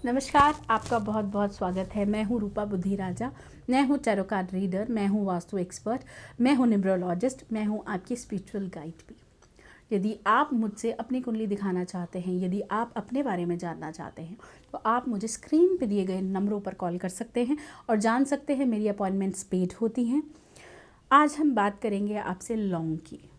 नमस्कार, आपका बहुत बहुत स्वागत है। मैं हूँ रूपा बुद्धिराजा। मैं हूँ टैरो कार्ड रीडर, मैं हूँ वास्तु एक्सपर्ट, मैं हूँ न्यूमरोलॉजिस्ट, मैं हूँ आपकी स्पिरिचुअल गाइड भी। यदि आप मुझसे अपनी कुंडली दिखाना चाहते हैं, यदि आप अपने बारे में जानना चाहते हैं, तो आप मुझे स्क्रीन पर दिए गए नंबरों पर कॉल कर सकते हैं और जान सकते हैं मेरी अपॉइंटमेंट्स पेड होती हैं। आज हम बात करेंगे आपसे लौंग की।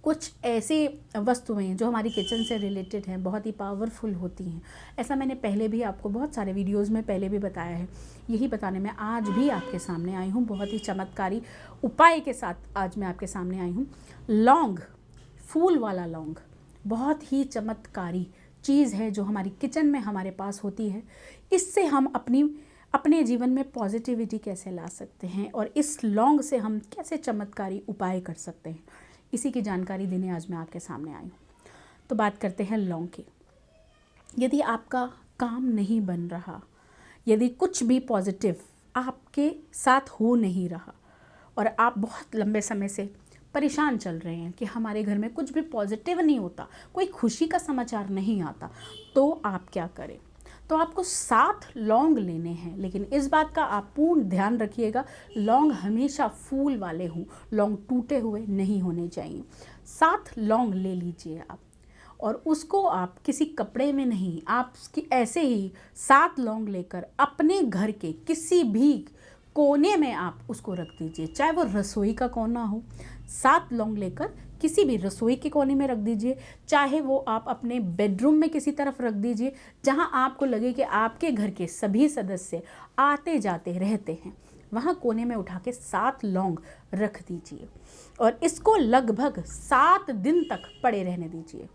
कुछ ऐसी वस्तुएं जो हमारी किचन से रिलेटेड हैं, बहुत ही पावरफुल होती हैं। ऐसा मैंने पहले भी आपको बहुत सारे वीडियोस में पहले भी बताया है। यही बताने में आज भी आपके सामने आई हूँ, बहुत ही चमत्कारी उपाय के साथ आज मैं आपके सामने आई हूँ। लौंग, फूल वाला लौंग, बहुत ही चमत्कारी चीज़ है जो हमारी किचन में हमारे पास होती है। इससे हम अपने जीवन में पॉजिटिविटी कैसे ला सकते हैं और इस लौंग से हम कैसे चमत्कारी उपाय कर सकते हैं, इसी की जानकारी देने आज मैं आपके सामने आई हूँ। तो बात करते हैं लौंग की। यदि आपका काम नहीं बन रहा, यदि कुछ भी पॉजिटिव आपके साथ हो नहीं रहा और आप बहुत लंबे समय से परेशान चल रहे हैं कि हमारे घर में कुछ भी पॉजिटिव नहीं होता, कोई खुशी का समाचार नहीं आता, तो आप क्या करें? तो आपको 7 लौंग लेने हैं, लेकिन इस बात का आप पूर्ण ध्यान रखिएगा, लौंग हमेशा फूल वाले हों, लौंग टूटे हुए नहीं होने चाहिए। 7 लौंग ले लीजिए आप और उसको आप किसी कपड़े में नहीं, आप ऐसे ही 7 लौंग लेकर अपने घर के किसी भी कोने में आप उसको रख दीजिए, चाहे वो रसोई का कोना हो। 7 लौंग लेकर किसी भी रसोई के कोने में रख दीजिए, चाहे वो आप अपने बेडरूम में किसी तरफ रख दीजिए, जहां आपको लगे कि आपके घर के सभी सदस्य आते जाते रहते हैं, वहां कोने में उठा के 7 लौंग रख दीजिए और इसको लगभग 7 दिन तक पड़े रहने दीजिए।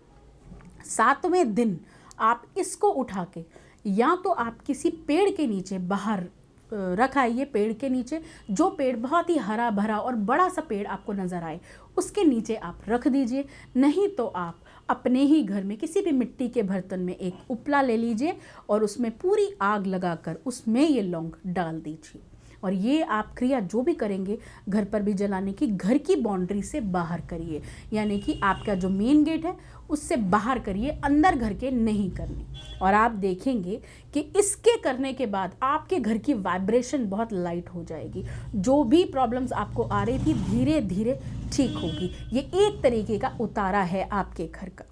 7वें दिन आप इसको उठा के या तो आप किसी पेड़ के नीचे बाहर रखाइए, पेड़ के नीचे, जो पेड़ बहुत ही हरा भरा और बड़ा सा पेड़ आपको नज़र आए उसके नीचे आप रख दीजिए। नहीं तो आप अपने ही घर में किसी भी मिट्टी के बर्तन में एक उपला ले लीजिए और उसमें पूरी आग लगाकर उसमें ये लौंग डाल दीजिए। और ये आप क्रिया जो भी करेंगे घर पर भी जलाने की, घर की बाउंड्री से बाहर करिए, यानी कि आपका जो मेन गेट है उससे बाहर करिए, अंदर घर के नहीं करने। और आप देखेंगे कि इसके करने के बाद आपके घर की वाइब्रेशन बहुत लाइट हो जाएगी। जो भी प्रॉब्लम्स आपको आ रही थी धीरे धीरे ठीक होगी। ये एक तरीके का उतारा है आपके घर का।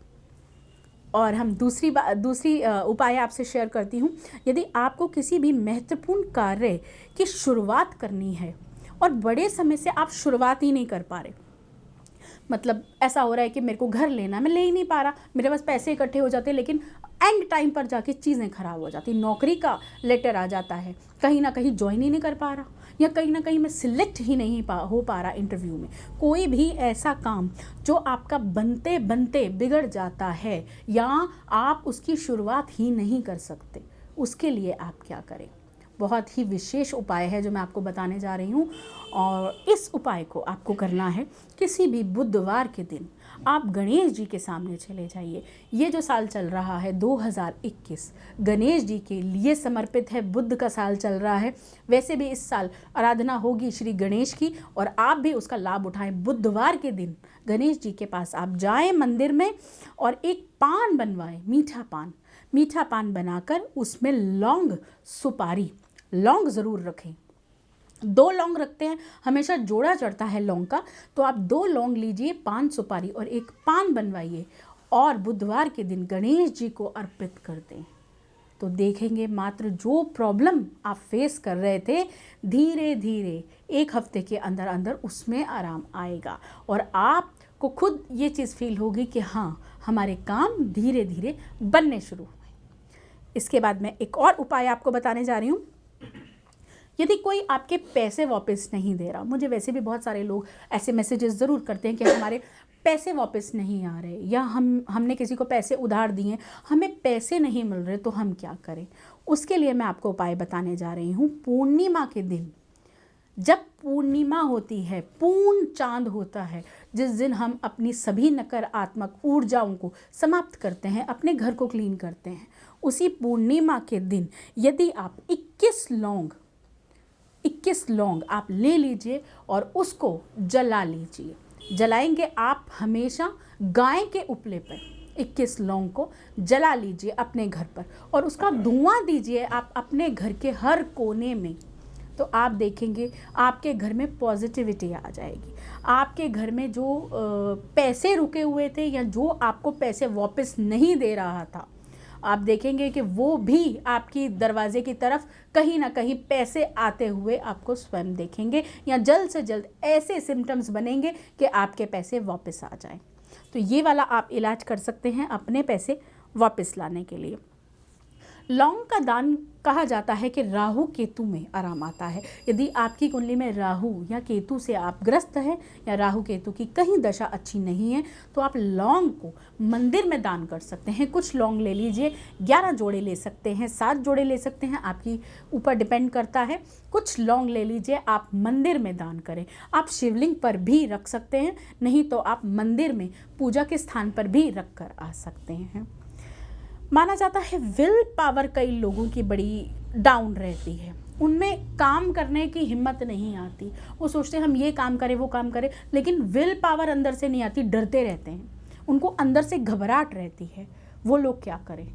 और हम दूसरी उपाय आपसे शेयर करती हूँ। यदि आपको किसी भी महत्वपूर्ण कार्य की शुरुआत करनी है और बड़े समय से आप शुरुआत ही नहीं कर पा रहे, मतलब ऐसा हो रहा है कि मेरे को घर लेना, मैं ले ही नहीं पा रहा, मेरे पास पैसे इकट्ठे हो जाते लेकिन एंड टाइम पर जाके चीज़ें खराब हो जाती, नौकरी का लेटर आ जाता है, कहीं ना कहीं ज्वाइन ही नहीं कर पा रहा, या कहीं ना कहीं मैं सिलेक्ट ही नहीं हो पा रहा इंटरव्यू में। कोई भी ऐसा काम जो आपका बनते बनते बिगड़ जाता है या आप उसकी शुरुआत ही नहीं कर सकते, उसके लिए आप क्या करें? बहुत ही विशेष उपाय है जो मैं आपको बताने जा रही हूँ। और इस उपाय को आपको करना है किसी भी बुधवार के दिन आप गणेश जी के सामने चले जाइए। ये जो साल चल रहा है 2021 गणेश जी के लिए समर्पित है, बुद्ध का साल चल रहा है। वैसे भी इस साल आराधना होगी श्री गणेश की और आप भी उसका लाभ उठाएं। बुधवार के दिन गणेश जी के पास आप जाएं मंदिर में और एक पान बनवाएं, मीठा पान बनाकर उसमें लौंग, सुपारी, लौंग ज़रूर रखें। 2 लौंग रखते हैं, हमेशा जोड़ा चढ़ता है लौंग का, तो आप 2 लौंग लीजिए, 5 सुपारी और एक पान बनवाइए और बुधवार के दिन गणेश जी को अर्पित कर दें। तो देखेंगे मात्र जो प्रॉब्लम आप फेस कर रहे थे धीरे धीरे 1 हफ्ते के अंदर अंदर उसमें आराम आएगा और आपको खुद ये चीज़ फील होगी कि हाँ, हमारे काम धीरे धीरे बनने शुरू हुए। इसके बाद मैं एक और उपाय आपको बताने जा रही हूँ। यदि कोई आपके पैसे वापस नहीं दे रहा, मुझे वैसे भी बहुत सारे लोग ऐसे मैसेजेस ज़रूर करते हैं कि हमारे पैसे वापस नहीं आ रहे, या हमने किसी को पैसे उधार दिए, हमें पैसे नहीं मिल रहे, तो हम क्या करें? उसके लिए मैं आपको उपाय बताने जा रही हूँ। पूर्णिमा के दिन, जब पूर्णिमा होती है, पूर्ण चांद होता है, जिस दिन हम अपनी सभी नकारात्मक ऊर्जाओं को समाप्त करते हैं, अपने घर को क्लीन करते हैं, उसी पूर्णिमा के दिन यदि आप 21 लौंग आप ले लीजिए और उसको जला लीजिए। जलाएंगे आप हमेशा गाय के उपले पर, 21 लौंग को जला लीजिए अपने घर पर और उसका धुआं दीजिए आप अपने घर के हर कोने में। तो आप देखेंगे आपके घर में पॉजिटिविटी आ जाएगी। आपके घर में जो पैसे रुके हुए थे या जो आपको पैसे वापस नहीं दे रहा था, आप देखेंगे कि वो भी आपकी दरवाजे की तरफ कहीं ना कहीं पैसे आते हुए आपको स्वयं देखेंगे, या जल्द से जल्द ऐसे सिम्टम्स बनेंगे कि आपके पैसे वापस आ जाएं। तो ये वाला आप इलाज कर सकते हैं अपने पैसे वापस लाने के लिए। लौंग का दान कहा जाता है कि राहु केतु में आराम आता है। यदि आपकी कुंडली में राहु या केतु से आप ग्रस्त हैं या राहु केतु की कहीं दशा अच्छी नहीं है, तो आप लौंग को मंदिर में दान कर सकते हैं। कुछ लौंग ले लीजिए, 11 जोड़े ले सकते हैं, 7 जोड़े ले सकते हैं, आपकी ऊपर डिपेंड करता है। कुछ लौंग ले लीजिए, आप मंदिर में दान करें। आप शिवलिंग पर भी रख सकते हैं, नहीं तो आप मंदिर में पूजा के स्थान पर भी रख कर आ सकते हैं। माना जाता है विल पावर कई लोगों की बड़ी डाउन रहती है, उनमें काम करने की हिम्मत नहीं आती। वो सोचते हैं हम ये काम करें वो काम करें, लेकिन विल पावर अंदर से नहीं आती, डरते रहते हैं, उनको अंदर से घबराहट रहती है। वो लोग क्या करें?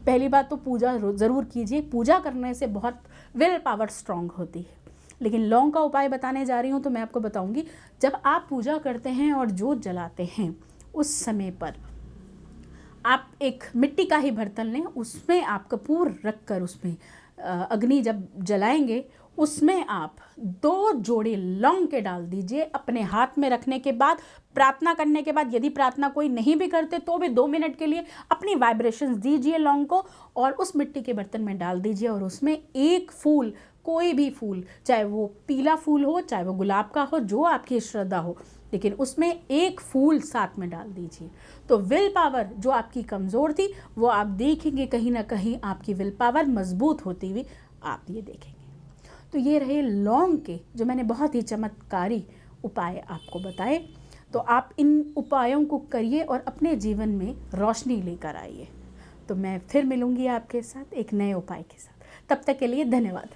पहली बात तो पूजा ज़रूर कीजिए। पूजा करने से बहुत विल पावर स्ट्रांग होती है। लेकिन लौंग का उपाय बताने जा रही हूँ तो मैं आपको बताऊँगी, जब आप पूजा करते हैं और जोत जलाते हैं उस समय पर आप एक मिट्टी का ही बर्तन लें, उसमें आप कपूर रख कर उसमें अग्नि जब जलाएंगे उसमें आप 2 जोड़े लौंग के डाल दीजिए। अपने हाथ में रखने के बाद प्रार्थना करने के बाद, यदि प्रार्थना कोई नहीं भी करते तो भी 2 मिनट के लिए अपनी वाइब्रेशंस दीजिए लौंग को और उस मिट्टी के बर्तन में डाल दीजिए और उसमें एक फूल, कोई भी फूल, चाहे वो पीला फूल हो चाहे वो गुलाब का हो, जो आपकी श्रद्धा हो, लेकिन उसमें एक फूल साथ में डाल दीजिए। तो विल पावर जो आपकी कमज़ोर थी वो आप देखेंगे कहीं ना कहीं आपकी विल पावर मजबूत होती हुई आप ये देखेंगे। तो ये रहे लौंग के जो मैंने बहुत ही चमत्कारी उपाय आपको बताए। तो आप इन उपायों को करिए और अपने जीवन में रोशनी लेकर आइए। तो मैं फिर मिलूँगी आपके साथ एक नए उपाय के साथ। तब तक के लिए धन्यवाद।